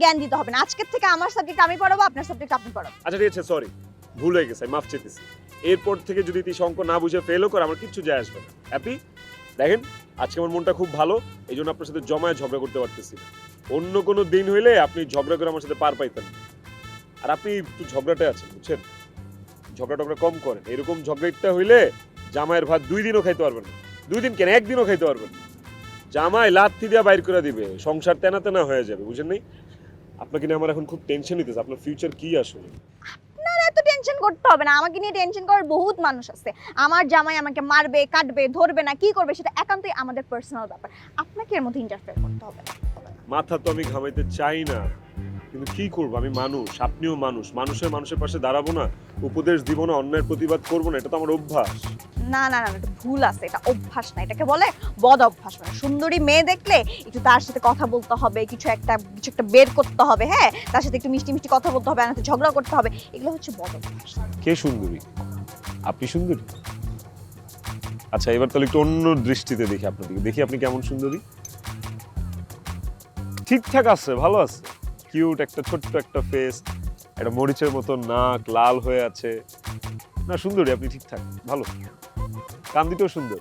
জ্ঞান দিতে হবে না। আজকের থেকে আমার সাবজেক্ট আমি পড়াবো, আপনার সাবজেক্ট আপনি পড়াবেন। আচ্ছা ঠিক আছে, সরি, ভুল হয়ে গেছে, মাফ চাইতেছি। এরপর থেকে যদি তিশা অঙ্ক না বুঝে ফেলও করে আমার কিচ্ছু যায় আসবে না। হ্যাপি? দেখেন আজকে আমার মনটা খুব ভালো, এই জন্য আপনার সাথে জমায়ে ঝগড়া করতে পারতেছি না। অন্য কোনো দিন হইলে আপনি ঝগড়া করে আমার সাথে পার পাইতেন না। আর আপনি একটু ঝগড়াটে আছেন, বুঝছেন? ঝগড়া টগড়া কম করেন। এরকম ঝগড়া হইলে জামাইয়ের ভাত 2 দিনও খাইতে পারবেন না। 2 দিন কেন, 1 দিনও খাইতে পারবেন না। জামাই লাথি দিয়া বাইর করে দিবে, সংসার তেনা তেনা হয়ে যাবে, বুঝেন নাই? আপনাকে নিয়ে আমার এখন খুব টেনশন হইতেছে। আপনার ফিউচার কি আসলে? আপনার এত টেনশন করতে হবে না, আমাকে নিয়ে টেনশন করার বহুত মানুষ আছে। আমার জামাই আমাকে মারবে, কাটবে, ধরবে না, কি করবে সেটা একান্তই আমাদের পার্সোনাল ব্যাপার। আপনাকে এর মধ্যে ইন্টারফেয়ার করতে হবে না। মাথা তো আমি ঘামাইতে চাই না, কিন্তু কি করবো, আমি মানুষ, আপনিও মানুষ। মানুষের পাশে দাঁড়াবো না, উপদেশ দিব না, অন্যায়ের প্রতিবাদ করবো না, এটা তো আমার অভ্যাস। না না না, এটা ভুল আছে, এটা অভ্যাস না, এটাকে বলে বদ অভ্যাস। মানে সুন্দরী মেয়ে দেখলে একটু তার সাথে কথা বলতে হবে, কিছু একটা বের করতে হবে, হ্যাঁ, তার সাথে একটু মিষ্টি মিষ্টি কথা বলতে হবে, আর ঝগড়া করতে হবে, এগুলো হচ্ছে বদ অভ্যাস। কে সুন্দরী? আপনি সুন্দরী? আচ্ছা এবার তাহলে একটু অন্য দৃষ্টিতে দেখি আপনার দিকে, দেখি আপনি কেমন সুন্দরী। ঠিকঠাক আছে, ভালো আছে, কিউট একটা ছোট্ট একটা ফেস, একটা মরিচের মতো নাক, লাল হয়ে আছে। না সুন্দরী আপনি, ঠিকঠাক ভালো, কান দিতেও সুন্দর।